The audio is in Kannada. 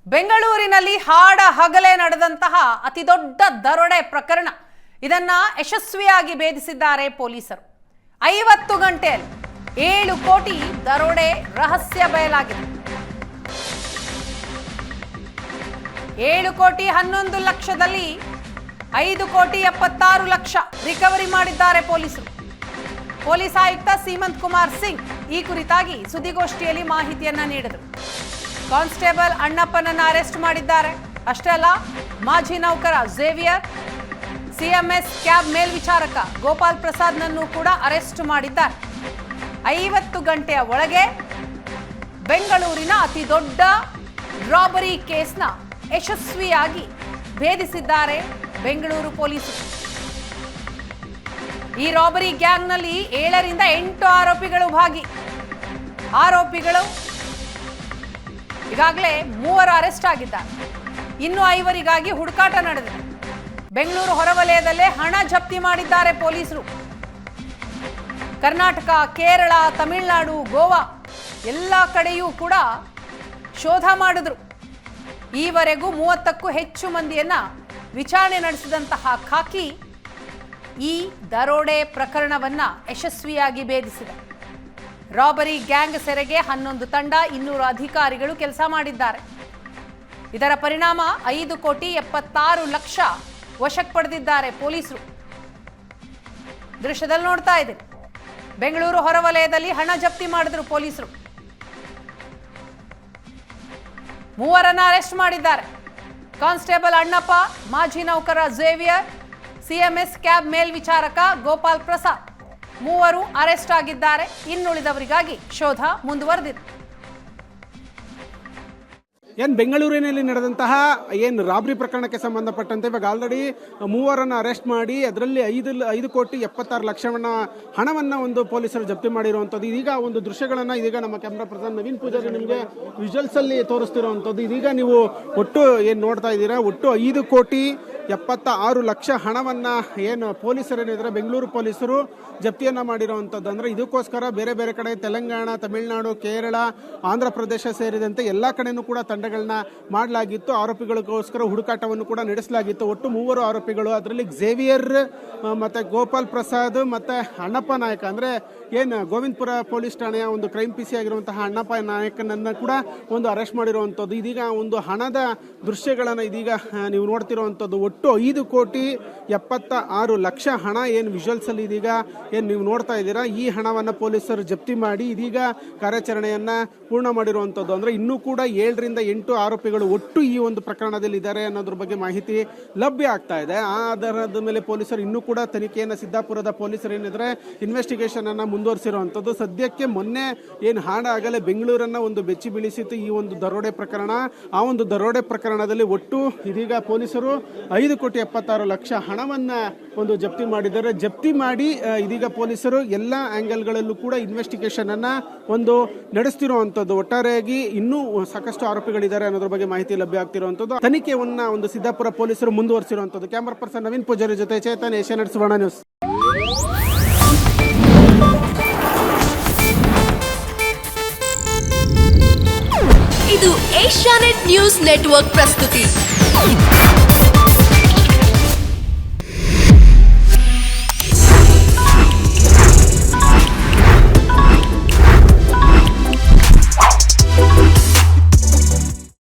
ಬೆಂಗಳೂರಿನಲ್ಲಿ ಹಾಡ ಹಗಲೇ ನಡೆದಂತಹ ಅತಿದೊಡ್ಡ ದರೋಡೆ ಪ್ರಕರಣ ಇದನ್ನ ಯಶಸ್ವಿಯಾಗಿ ಭೇದಿಸಿದ್ದಾರೆ ಪೊಲೀಸರು। 50 ಗಂಟೆಯಲ್ಲಿ 7 ಕೋಟಿ ದರೋಡೆ ರಹಸ್ಯ ಬಯಲಾಗಿದೆ। 7 ಕೋಟಿ 11 ಲಕ್ಷದಲ್ಲಿ 5 ಕೋಟಿ 76 ಲಕ್ಷ ರಿಕವರಿ ಮಾಡಿದ್ದಾರೆ ಪೊಲೀಸರು। ಪೊಲೀಸ್ ಆಯುಕ್ತ ಸೀಮಂತ್ ಕುಮಾರ್ ಸಿಂಗ್ ಈ ಕುರಿತಾಗಿ ಸುದ್ದಿಗೋಷ್ಠಿಯಲ್ಲಿ ಮಾಹಿತಿಯನ್ನ ನೀಡಿದರು। ಕಾನ್ಸ್ಟೇಬಲ್ ಅಣ್ಣಪ್ಪನನ್ನು ಅರೆಸ್ಟ್ ಮಾಡಿದ್ದಾರೆ। ಅಷ್ಟೇ ಅಲ್ಲ, ಮಾಜಿ ನೌಕರ ಝೇವಿಯರ್, ಸಿಎಂಎಸ್ ಕ್ಯಾಬ್ ಮೇಲ್ವಿಚಾರಕ ಗೋಪಾಲ್ ಪ್ರಸಾದ್ನನ್ನು ಕೂಡ ಅರೆಸ್ಟ್ ಮಾಡಿದ್ದಾರೆ। 50 ಗಂಟೆಯ ಒಳಗೆ ಬೆಂಗಳೂರಿನ ಅತಿ ದೊಡ್ಡ ರಾಬರಿ ಕೇಸ್ನ ಯಶಸ್ವಿಯಾಗಿ ಭೇದಿಸಿದ್ದಾರೆ ಬೆಂಗಳೂರು ಪೊಲೀಸರು। ಈ ರಾಬರಿ ಗ್ಯಾಂಗ್ನಲ್ಲಿ 7 ರಿಂದ 8 ಆರೋಪಿಗಳು ಭಾಗಿ। ಆರೋಪಿಗಳು ಈಗಾಗಲೇ 3 ಅರೆಸ್ಟ್ ಆಗಿದ್ದಾರೆ, ಇನ್ನು 5ರಿಗಾಗಿ ಹುಡುಕಾಟ ನಡೆದಿದೆ। ಬೆಂಗಳೂರು ಹೊರವಲಯದಲ್ಲೇ ಹಣ ಜಪ್ತಿ ಮಾಡಿದ್ದಾರೆ ಪೊಲೀಸರು। ಕರ್ನಾಟಕ, ಕೇರಳ, ತಮಿಳುನಾಡು, ಗೋವಾ ಎಲ್ಲ ಕಡೆಯೂ ಕೂಡ ಶೋಧ ಮಾಡಿದ್ರು। ಈವರೆಗೂ 30ಕ್ಕೂ ಹೆಚ್ಚು ಮಂದಿಯನ್ನ ವಿಚಾರಣೆ ನಡೆಸಿದಂತಹ ಖಾಕಿ ಈ ದರೋಡೆ ಪ್ರಕರಣವನ್ನ ಯಶಸ್ವಿಯಾಗಿ ಭೇದಿಸಿದೆ। ರಾಬರಿ ಗ್ಯಾಂಗ್ ಸೆರೆಗೆ 11 ತಂಡ, 200 ಅಧಿಕಾರಿಗಳು ಕೆಲಸ ಮಾಡಿದ್ದಾರೆ। ಇದರ ಪರಿಣಾಮ 5 ಕೋಟಿ 76 ಲಕ್ಷ ವಶಕ್ಕೆ ಪಡೆದಿದ್ದಾರೆ ಪೊಲೀಸರು। ದೃಶ್ಯದಲ್ಲಿ ನೋಡ್ತಾ ಇದ್ದೀರಿ, ಬೆಂಗಳೂರು ಹೊರವಲಯದಲ್ಲಿ ಹಣ ಜಪ್ತಿ ಮಾಡಿದ್ರು ಪೊಲೀಸರು। 3 ಅರೆಸ್ಟ್ ಮಾಡಿದ್ದಾರೆ। ಕಾನ್ಸ್ಟೇಬಲ್ ಅಣ್ಣಪ್ಪ, ಮಾಜಿ ನೌಕರ ಝೇವಿಯರ್, ಸಿಎಂಎಸ್ ಕ್ಯಾಬ್ ಮೇಲ್ವಿಚಾರಕ ಗೋಪಾಲ್ ಪ್ರಸಾದ್ 3 ಅರೆಸ್ಟ್ ಆಗಿದ್ದಾರೆ। ಇನ್ನುಳಿದವರಿಗಾಗಿ ಶೋಧ ಮುಂದುವರೆದಿದೆ। ಬೆಂಗಳೂರಿನಲ್ಲಿ ನಡೆದಂತಹ ರಾಬರಿ ಪ್ರಕರಣಕ್ಕೆ ಸಂಬಂಧಪಟ್ಟಂತೆ ಇವಾಗ ಆಲ್ರೆಡಿ 3 ಅರೆಸ್ಟ್ ಮಾಡಿ ಅದರಲ್ಲಿ 5 ಕೋಟಿ 76 ಲಕ್ಷವನ್ನ ಹಣವನ್ನ ಒಂದು ಪೊಲೀಸರು ಜಪ್ತಿ ಮಾಡಿರುವಂತದ್ದು। ಇದೀಗ ಒಂದು ದೃಶ್ಯಗಳನ್ನ ಇದೀಗ ನಮ್ಮ ಕ್ಯಾಮ್ರಾ ಪರ್ಸನ್ ನವೀನ್ ಪೂಜಾರಿ ನಿಮಗೆ ವಿಜುವಲ್ಸ್ ಅಲ್ಲಿ ತೋರಿಸ್ತಿರುವಂತದ್ದು। ಇದೀಗ ನೀವು ಒಟ್ಟು ನೋಡ್ತಾ ಇದ್ದೀರಾ, ಒಟ್ಟು 5 ಕೋಟಿ 76 ಲಕ್ಷ ಹಣವನ್ನ ಪೊಲೀಸರೇನಿದ್ರೆ ಬೆಂಗಳೂರು ಪೊಲೀಸರು ಜಪ್ತಿಯನ್ನ ಮಾಡಿರುವಂತದ್ದು। ಅಂದ್ರೆ ಇದಕ್ಕೋಸ್ಕರ ಬೇರೆ ಬೇರೆ ಕಡೆ ತೆಲಂಗಾಣ, ತಮಿಳುನಾಡು, ಕೇರಳ, ಆಂಧ್ರ ಪ್ರದೇಶ ಸೇರಿದಂತೆ ಎಲ್ಲಾ ಕಡೆನೂ ಕೂಡ ತಂಡಗಳನ್ನ ಮಾಡಲಾಗಿತ್ತು। ಆರೋಪಿಗಳಿಗೋಸ್ಕರ ಹುಡುಕಾಟವನ್ನು ಕೂಡ ನಡೆಸಲಾಗಿತ್ತು। ಒಟ್ಟು 3 ಆರೋಪಿಗಳು, ಅದರಲ್ಲಿ ಝೇವಿಯರ್ ಮತ್ತೆ ಗೋಪಾಲ್ ಪ್ರಸಾದ್ ಮತ್ತೆ ಅಣ್ಣಪ್ಪ ನಾಯಕ, ಅಂದ್ರೆ ಗೋವಿಂದಪುರ ಪೊಲೀಸ್ ಠಾಣೆಯ ಒಂದು ಕ್ರೈಮ್ ಪಿಸಿ ಆಗಿರುವಂತಹ ಅಣ್ಣಪ್ಪ ನಾಯಕನನ್ನ ಕೂಡ ಒಂದು ಅರೆಸ್ಟ್ ಮಾಡಿರುವಂತದ್ದು। ಇದೀಗ ಒಂದು ಹಣದ ದೃಶ್ಯಗಳನ್ನ ಇದೀಗ ನೀವು ನೋಡ್ತಿರುವಂತದ್ದು। ಒಟ್ಟು 5 ಕೋಟಿ 76 ಲಕ್ಷ ಹಣ ವಿಜುವಲ್ಸ್ ಅಲ್ಲಿ ಇದೀಗ ನೀವು ನೋಡ್ತಾ ಇದ್ದೀರಾ। ಈ ಹಣವನ್ನ ಪೊಲೀಸರು ಜಪ್ತಿ ಮಾಡಿ ಇದೀಗ ಕಾರ್ಯಾಚರಣೆಯನ್ನ ಪೂರ್ಣ ಮಾಡಿರುವಂತದ್ದು। ಅಂದ್ರೆ ಇನ್ನೂ ಕೂಡ 7 ರಿಂದ 8 ಆರೋಪಿಗಳು ಒಟ್ಟು ಈ ಒಂದು ಪ್ರಕರಣದಲ್ಲಿ ಇದ್ದಾರೆ ಅನ್ನೋದ್ರ ಬಗ್ಗೆ ಮಾಹಿತಿ ಲಭ್ಯ ಆಗ್ತಾ ಇದೆ। ಆ ಆಧಾರದ ಮೇಲೆ ಪೊಲೀಸರು ಇನ್ನೂ ಕೂಡ ತನಿಖೆಯನ್ನ ಸಿದ್ದಾಪುರದ ಪೊಲೀಸರು ಏನಿದ್ರೆ ಇನ್ವೆಸ್ಟಿಗೇಷನ್ ಅನ್ನ ಮುಂದುವರಿಸಿರುವಂತದ್ದು। ಸದ್ಯಕ್ಕೆ ಮೊನ್ನೆ ಹಾಡ ಆಗಲೇ ಬೆಂಗಳೂರನ್ನ ಒಂದು ಬೆಚ್ಚಿ ಬೀಳಿಸಿತ್ತು ಈ ಒಂದು ದರೋಡೆ ಪ್ರಕರಣ। ಆ ಒಂದು ದರೋಡೆ ಪ್ರಕರಣದಲ್ಲಿ ಒಟ್ಟು ಇದೀಗ ಪೊಲೀಸರು 5 ಕೋಟಿ 76 ಲಕ್ಷ ಹಣವನ್ನ ಒಂದು ಜಪ್ತಿ ಮಾಡಿದ್ದಾರೆ। ಜಪ್ತಿ ಮಾಡಿ ಇದೀಗ ಪೊಲೀಸರು ಎಲ್ಲ ಆಂಗಲ್ಗಳಲ್ಲೂ ಕೂಡ ಇನ್ವೆಸ್ಟಿಗೇಷನ್ ಅನ್ನ ಒಂದು ನಡೆಸ್ತಿರುವಂತದ್ದು। ಒಟ್ಟಾರೆಯಾಗಿ ಇನ್ನೂ ಸಾಕಷ್ಟು ಆರೋಪಿಗಳಿದ್ದಾರೆ ಅನ್ನೋದ್ರ ಬಗ್ಗೆ ಮಾಹಿತಿ ಲಭ್ಯ ಆಗ್ತಿರುವಂತದ್ದು। ತನಿಖೆಯನ್ನ ಒಂದು ಸಿದ್ದಾಪುರ ಪೊಲೀಸರು ಮುಂದುವರಿಸಿರುವಂತದ್ದು। ಕ್ಯಾಮರಾ ಪರ್ಸನ್ ನವೀನ್ ಪೂಜಾರಿ ಜೊತೆ ಚೇತನ್, ಏಷ್ಯಾನೆಟ್ ಸುವರ್ಣ ನ್ಯೂಸ್। ಇದು ಏಷ್ಯಾನೆಟ್ ನ್ಯೂಸ್ ನೆಟ್ವರ್ಕ್ ಪ್ರಸ್ತುತಿ।